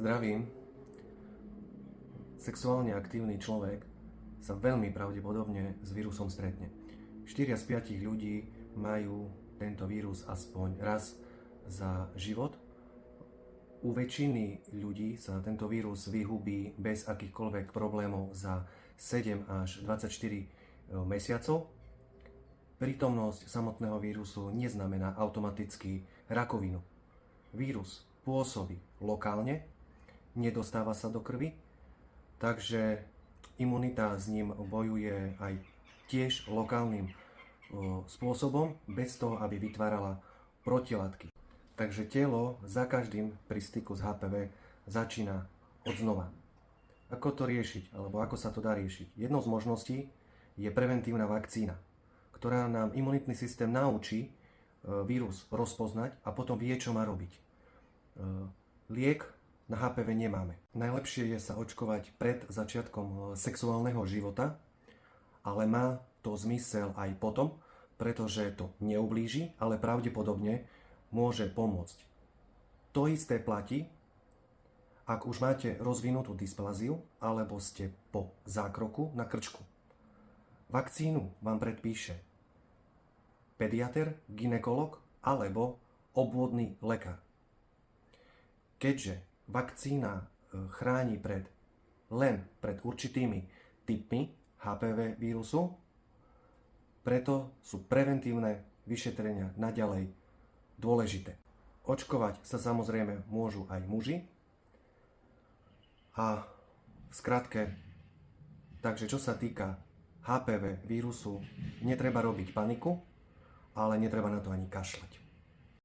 Zdravím. Sexuálne aktívny človek sa veľmi pravdepodobne s vírusom stretne. 4 z 5 ľudí majú tento vírus aspoň raz za život. U väčšiny ľudí sa tento vírus vyhubí bez akýchkoľvek problémov za 7 až 24 mesiacov. Prítomnosť samotného vírusu neznamená automaticky rakovinu. Vírus pôsobí lokálne, nedostáva sa do krvi, takže imunita s ním bojuje aj tiež lokálnym spôsobom, bez toho, aby vytvárala protilátky. Takže telo za každým pri styku s HPV začína odznova. Ako to riešiť, alebo ako sa to dá riešiť? Jednou z možností je preventívna vakcína, ktorá nám imunitný systém naučí vírus rozpoznať a potom vie, čo má robiť. Liek na HPV nemáme. Najlepšie je sa očkovať pred začiatkom sexuálneho života, ale má to zmysel aj potom, pretože to neublíži, ale pravdepodobne môže pomôcť. To isté platí, ak už máte rozvinutú dysplaziu alebo ste po zákroku na krčku. Vakcínu vám predpíše pediater, gynekolog alebo obvodný lekár. Keďže vakcína chráni len pred určitými typmi HPV vírusu, preto sú preventívne vyšetrenia naďalej dôležité. Očkovať sa samozrejme môžu aj muži a v skratke, takže čo sa týka HPV vírusu, netreba robiť paniku, ale netreba na to ani kašľať.